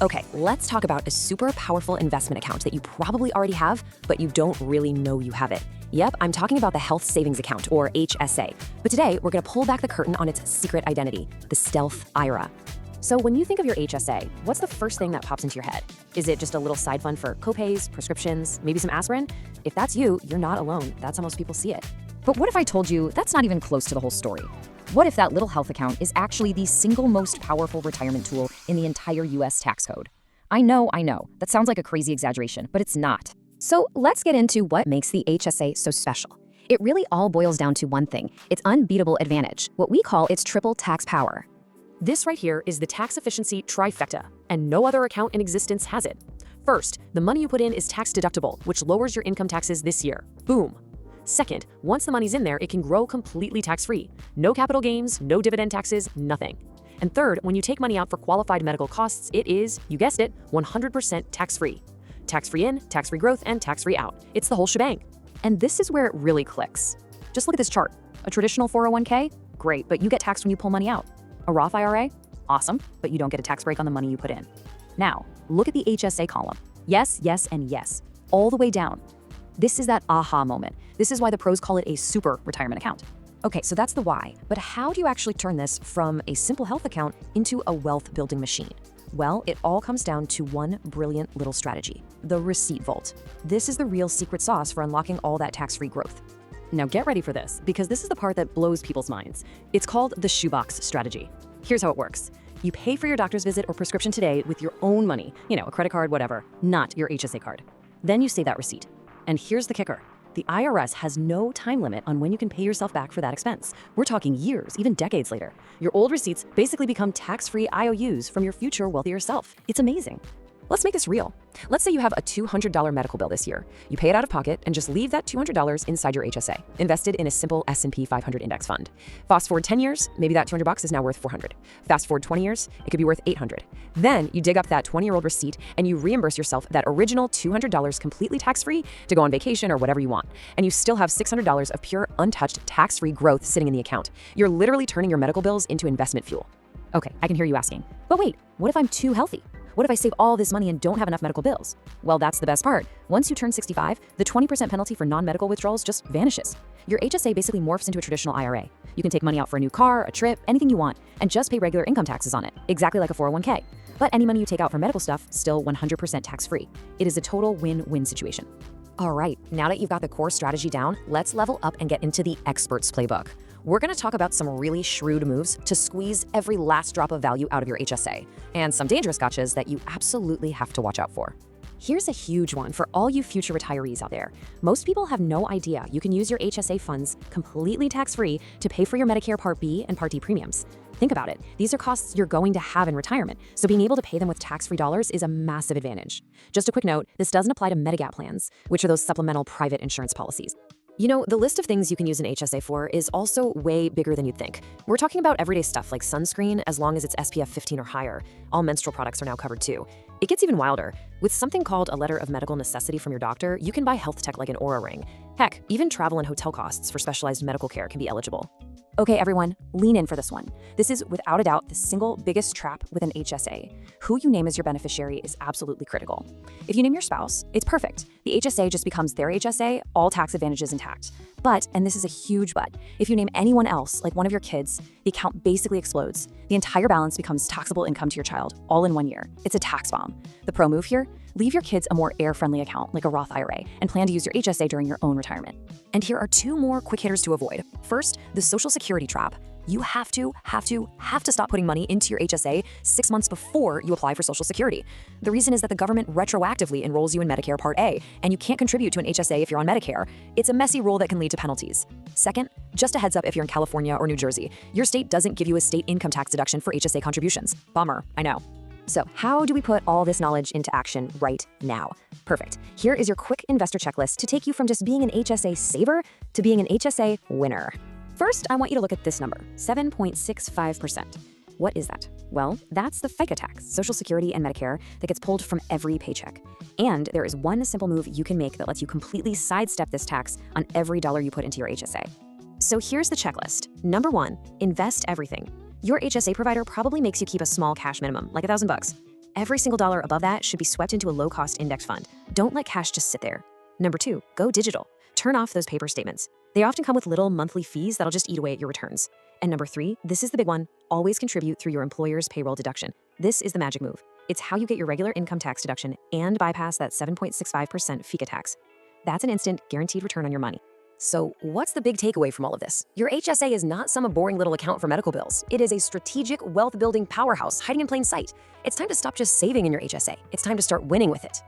Okay, let's talk about a super powerful investment account that you probably already have, but you don't really know you have it. Yep, I'm talking about the Health Savings Account, or HSA. But today, we're gonna pull back the curtain on its secret identity, the Stealth IRA. So when you think of your HSA, what's the first thing that pops into your head? Is it just a little side fund for copays, prescriptions, maybe some aspirin? If that's you, you're not alone. That's how most people see it. But what if I told you that's not even close to the whole story? What if that little health account is actually the single most powerful retirement tool in the entire US tax code? I know, that sounds like a crazy exaggeration, but it's not. So let's get into what makes the HSA so special. It really all boils down to one thing, its unbeatable advantage, what we call its triple tax power. This right here is the tax efficiency trifecta, and no other account in existence has it. First, the money you put in is tax deductible, which lowers your income taxes this year. Boom. Second, once the money's in there, it can grow completely tax-free. No capital gains, no dividend taxes, nothing. And third, when you take money out for qualified medical costs, it is, you guessed it, 100% tax-free. Tax-free in, tax-free growth, and tax-free out. It's the whole shebang. And this is where it really clicks. Just look at this chart. A traditional 401k? Great, but you get taxed when you pull money out. A Roth IRA? Awesome, but you don't get a tax break on the money you put in. Now, look at the HSA column. Yes, yes, and yes. All the way down. This is that aha moment. This is why the pros call it a super retirement account. Okay, so that's the why. But how do you actually turn this from a simple health account into a wealth building machine? Well, it all comes down to one brilliant little strategy, the receipt vault. This is the real secret sauce for unlocking all that tax-free growth. Now get ready for this, because this is the part that blows people's minds. It's called the Shoebox strategy. Here's how it works. You pay for your doctor's visit or prescription today with your own money, a credit card, whatever, not your HSA card. Then you save that receipt. And here's the kicker. The IRS has no time limit on when you can pay yourself back for that expense. We're talking years, even decades later. Your old receipts basically become tax-free IOUs from your future wealthier self. It's amazing. Let's make this real. Let's say you have a $200 medical bill this year. You pay it out of pocket and just leave that $200 inside your HSA, invested in a simple S&P 500 index fund. Fast forward 10 years, maybe that $200 is now worth $400. Fast forward 20 years, it could be worth $800. Then you dig up that 20-year-old receipt and you reimburse yourself that original $200 completely tax-free to go on vacation or whatever you want. And you still have $600 of pure, untouched, tax-free growth sitting in the account. You're literally turning your medical bills into investment fuel. Okay, I can hear you asking, but wait, what if I'm too healthy? What if I save all this money and don't have enough medical bills? Well, that's the best part. Once you turn 65, the 20% penalty for non-medical withdrawals just vanishes. Your HSA basically morphs into a traditional IRA. You can take money out for a new car, a trip, anything you want, and just pay regular income taxes on it, exactly like a 401k. But any money you take out for medical stuff, still 100% tax-free. It is a total win-win situation. All right, now that you've got the core strategy down, let's level up and get into the expert's playbook. We're going to talk about some really shrewd moves to squeeze every last drop of value out of your HSA, and some dangerous gotchas that you absolutely have to watch out for. Here's a huge one for all you future retirees out there. Most people have no idea you can use your HSA funds completely tax-free to pay for your Medicare Part B and Part D premiums. Think about it. These are costs you're going to have in retirement, so being able to pay them with tax-free dollars is a massive advantage. Just a quick note, this doesn't apply to Medigap plans, which are those supplemental private insurance policies. The list of things you can use an HSA for is also way bigger than you'd think. We're talking about everyday stuff like sunscreen, as long as it's SPF 15 or higher. All menstrual products are now covered too. It gets even wilder. With something called a letter of medical necessity from your doctor, you can buy health tech like an Oura ring. Heck, even travel and hotel costs for specialized medical care can be eligible. Okay, everyone, lean in for this one. This is without a doubt the single biggest trap with an HSA. Who you name as your beneficiary is absolutely critical. If you name your spouse, it's perfect. The HSA just becomes their HSA, all tax advantages intact. But, and this is a huge but, if you name anyone else, like one of your kids, the account basically explodes. The entire balance becomes taxable income to your child, all in 1 year. It's a tax bomb. The pro move here? Leave your kids a more heir-friendly account, like a Roth IRA, and plan to use your HSA during your own retirement. And here are 2 more quick hitters to avoid. First, the Social Security trap. You have to stop putting money into your HSA 6 months before you apply for Social Security. The reason is that the government retroactively enrolls you in Medicare Part A, and you can't contribute to an HSA if you're on Medicare. It's a messy rule that can lead to penalties. Second, just a heads up if you're in California or New Jersey, your state doesn't give you a state income tax deduction for HSA contributions. Bummer, I know. So how do we put all this knowledge into action right now? Perfect. Here is your quick investor checklist to take you from just being an HSA saver to being an HSA winner. First, I want you to look at this number, 7.65%. What is that? Well, that's the FICA tax, Social Security and Medicare, that gets pulled from every paycheck. And there is one simple move you can make that lets you completely sidestep this tax on every dollar you put into your HSA. So here's the checklist. Number 1, invest everything. Your HSA provider probably makes you keep a small cash minimum, like $1,000. Every single dollar above that should be swept into a low-cost index fund. Don't let cash just sit there. Number 2, go digital. Turn off those paper statements. They often come with little monthly fees that'll just eat away at your returns. And number 3, this is the big one, always contribute through your employer's payroll deduction. This is the magic move. It's how you get your regular income tax deduction and bypass that 7.65% FICA tax. That's an instant, guaranteed return on your money. So what's the big takeaway from all of this? Your HSA is not some boring little account for medical bills. It is a strategic wealth-building powerhouse hiding in plain sight. It's time to stop just saving in your HSA. It's time to start winning with it.